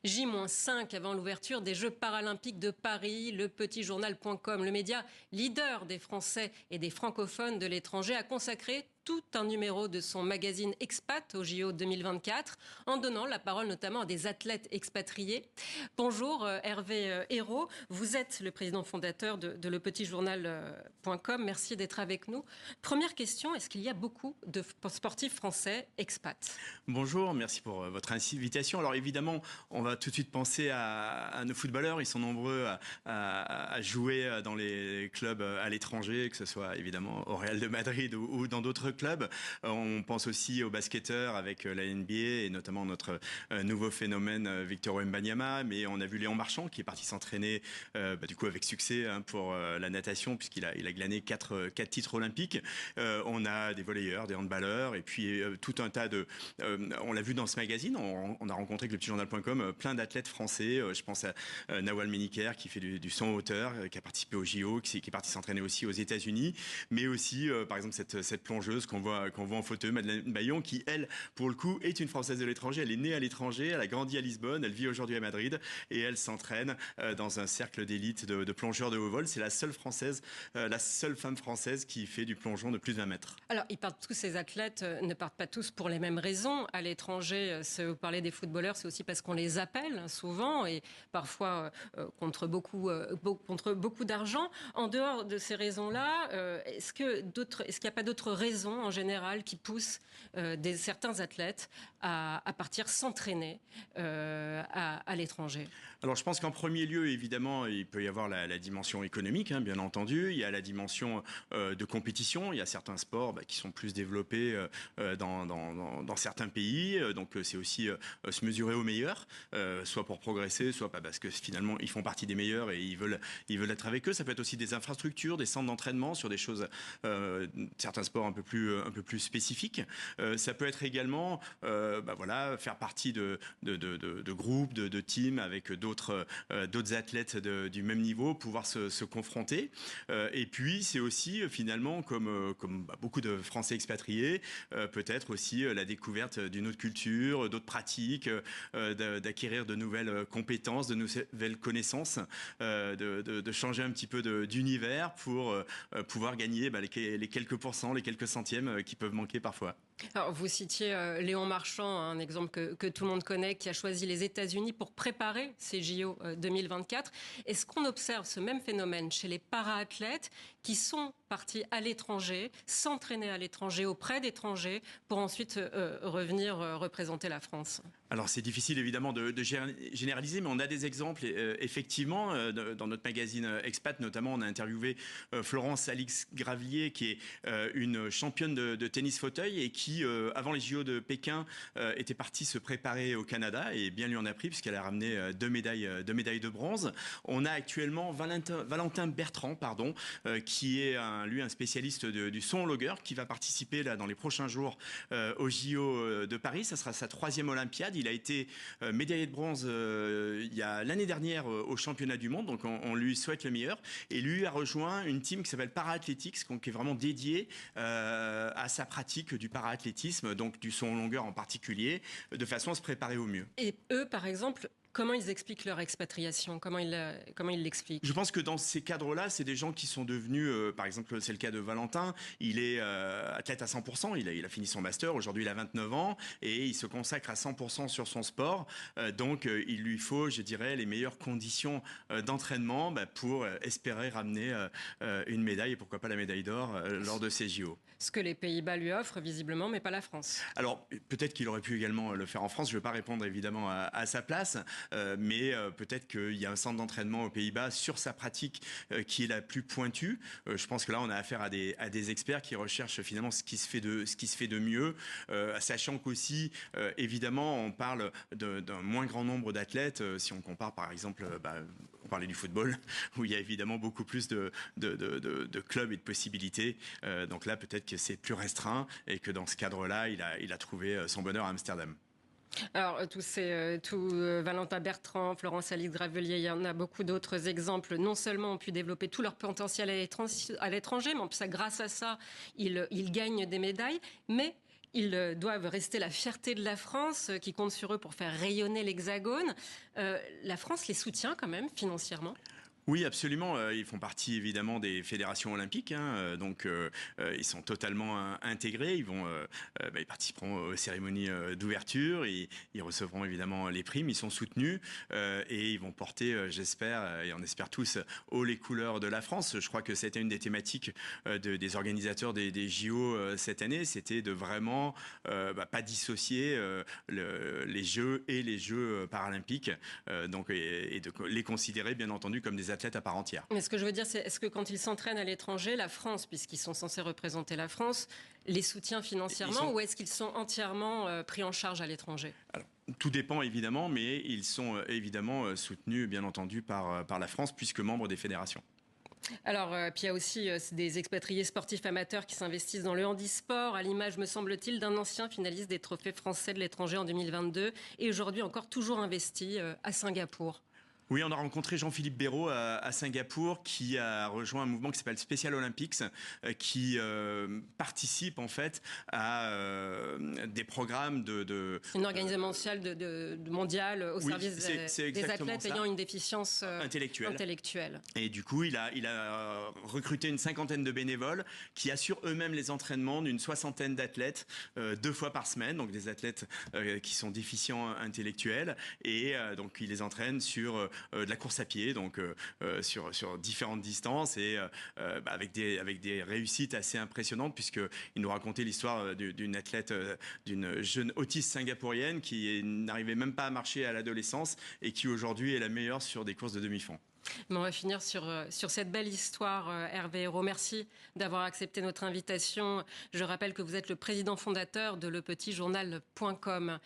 J-5 avant l'ouverture des Jeux paralympiques de Paris. Le petitjournal.com, le média leader des Français et des francophones de l'étranger, a consacré tout un numéro de son magazine Expat au JO 2024, en donnant la parole notamment à des athlètes expatriés. Bonjour Hervé Hérault, vous êtes le président fondateur de lepetitjournal.com. Merci d'être avec nous. Première question, est-ce qu'il y a beaucoup de sportifs français expats? Bonjour, merci pour votre invitation. Alors évidemment, on va tout de suite penser à nos footballeurs. Ils sont nombreux à jouer dans les clubs à l'étranger, que ce soit évidemment au Real de Madrid ou dans d'autres clubs. On pense aussi aux basketteurs avec la NBA et notamment notre nouveau phénomène Victor Wembanyama. Mais on a vu Léon Marchand qui est parti s'entraîner du coup avec succès pour la natation puisqu'il a glané 4 titres olympiques. On a des volleyeurs, des handballeurs et puis tout un tas de... on l'a vu dans ce magazine, on a rencontré avec le petitjournal.com plein d'athlètes français. Je pense à Nawal Méniker qui fait du saut en hauteur, qui a participé au JO, qui est parti s'entraîner aussi aux États-Unis, mais aussi par exemple cette plongeuse qu'on voit en photo, Madeleine Bayon, qui elle, pour le coup, est une Française de l'étranger. Elle est née à l'étranger, elle a grandi à Lisbonne, elle vit aujourd'hui à Madrid et elle s'entraîne dans un cercle d'élite de plongeurs de haut vol. C'est la seule Française, la seule femme française qui fait du plongeon de plus de 20 mètres. Alors, tous ces athlètes ne partent pas tous pour les mêmes raisons. À l'étranger, vous parlez des footballeurs, c'est aussi parce qu'on les appelle souvent et parfois contre beaucoup d'argent. En dehors de ces raisons-là, est-ce qu'il n'y a pas d'autres raisons en général qui poussent certains athlètes à partir s'entraîner à l'étranger? Alors je pense qu'en premier lieu, évidemment, il peut y avoir la dimension économique, bien entendu. Il y a la dimension de compétition. Il y a certains sports qui sont plus développés dans certains pays. Donc c'est aussi se mesurer aux meilleurs, soit pour progresser, soit pas parce que finalement ils font partie des meilleurs et ils veulent être avec eux. Ça peut être aussi des infrastructures, des centres d'entraînement sur des choses, certains sports un peu plus spécifiques. Ça peut être également faire partie de groupes, de teams avec d'autres athlètes du même niveau, pouvoir se confronter. Et puis c'est aussi finalement comme beaucoup de Français expatriés, peut-être aussi la découverte d'une autre culture, d'autres pratiques, d'acquérir de nouvelles compétences, de nouvelles connaissances, de changer un petit peu d'univers pour pouvoir gagner les quelques pourcents, les quelques centièmes qui peuvent manquer parfois. Alors, vous citiez Léon Marchand, un exemple que tout le monde connaît, qui a choisi les États-Unis pour préparer ces JO 2024. Est-ce qu'on observe ce même phénomène chez les para-athlètes qui sont partis à l'étranger, s'entraîner à l'étranger, auprès d'étrangers, pour ensuite revenir représenter la France? Alors c'est difficile évidemment de généraliser, mais on a des exemples effectivement dans notre magazine Expat notamment. On a interviewé Florence Alix-Gravillier qui est une championne de tennis fauteuil et qui avant les JO de Pékin était partie se préparer au Canada et bien lui en a pris puisqu'elle a ramené deux médailles de bronze. On a actuellement Valentin Bertrand qui est lui un spécialiste du saut en longueur qui va participer là dans les prochains jours au JO de Paris. Ça sera sa 3e Olympiade. Il a été médaillé de bronze il y a l'année dernière au championnat du monde, donc on lui souhaite le meilleur. Et lui a rejoint une team qui s'appelle Para-Athletics, qui est vraiment dédiée à sa pratique du para-athlétisme, donc du saut en longueur en particulier, de façon à se préparer au mieux. Et eux, par exemple, comment ils expliquent leur expatriation? Comment ils l'expliquent? Je pense que dans ces cadres-là, c'est des gens qui sont devenus, par exemple, c'est le cas de Valentin, il est athlète à 100%, il a fini son master, aujourd'hui il a 29 ans, et il se consacre à 100% sur son sport. Donc il lui faut, je dirais, les meilleures conditions d'entraînement pour espérer ramener une médaille, et pourquoi pas la médaille d'or lors de ces JO. Ce que les Pays-Bas lui offrent, visiblement, mais pas la France. Alors, peut-être qu'il aurait pu également le faire en France, je ne vais pas répondre évidemment à sa place, mais peut-être qu'il y a un centre d'entraînement aux Pays-Bas sur sa pratique qui est la plus pointue. Je pense que là, on a affaire à des experts qui recherchent finalement ce qui se fait de mieux, sachant qu'aussi, évidemment, on parle d'un moins grand nombre d'athlètes. Si on compare, par exemple, on parlait du football, où il y a évidemment beaucoup plus de clubs et de possibilités. Donc là, peut-être que c'est plus restreint et que dans ce cadre-là, il a trouvé son bonheur à Amsterdam. Alors, Valentin Bertrand, Florence Alix-Gravillier, il y en a beaucoup d'autres exemples. Non seulement ont pu développer tout leur potentiel à l'étranger, mais en plus, grâce à ça, ils gagnent des médailles, mais Ils doivent rester la fierté de la France, qui compte sur eux pour faire rayonner l'Hexagone. La France les soutient quand même financièrement? Oui, absolument. Ils font partie évidemment des fédérations olympiques, hein, donc ils sont totalement intégrés. Ils participeront aux cérémonies d'ouverture. Ils recevront évidemment les primes. Ils sont soutenus et ils vont porter, j'espère, et on espère tous, haut les couleurs de la France. Je crois que c'était une des thématiques des organisateurs des JO cette année. C'était de vraiment pas dissocier les Jeux et les Jeux paralympiques, et de les considérer bien entendu comme des athlètes à part entière. Mais ce que je veux dire, c'est est-ce que quand ils s'entraînent à l'étranger, la France, puisqu'ils sont censés représenter la France, les soutient financièrement ou est-ce qu'ils sont entièrement pris en charge à l'étranger? Alors, tout dépend évidemment, mais ils sont évidemment soutenus bien entendu par la France puisque membres des fédérations. Alors, puis il y a aussi des expatriés sportifs amateurs qui s'investissent dans le handisport, à l'image, me semble-t-il, d'un ancien finaliste des trophées français de l'étranger en 2022 et aujourd'hui encore toujours investi à Singapour. Oui, on a rencontré Jean-Philippe Béraud à Singapour qui a rejoint un mouvement qui s'appelle Special Olympics qui participe en fait à des programmes de une organisation mondiale au service des athlètes ayant une déficience intellectuelle. Et du coup, il a recruté une 50aine de bénévoles qui assurent eux-mêmes les entraînements d'une 60aine d'athlètes 2 fois par semaine, donc des athlètes qui sont déficients intellectuels et donc il les entraîne sur de la course à pied, donc sur différentes distances et avec des réussites assez impressionnantes puisqu'il nous racontait l'histoire d'une athlète, d'une jeune autiste singapourienne qui n'arrivait même pas à marcher à l'adolescence et qui aujourd'hui est la meilleure sur des courses de demi-fond. Mais on va finir sur cette belle histoire, Hervé Hérault. Merci d'avoir accepté notre invitation. Je rappelle que vous êtes le président fondateur de lepetitjournal.com.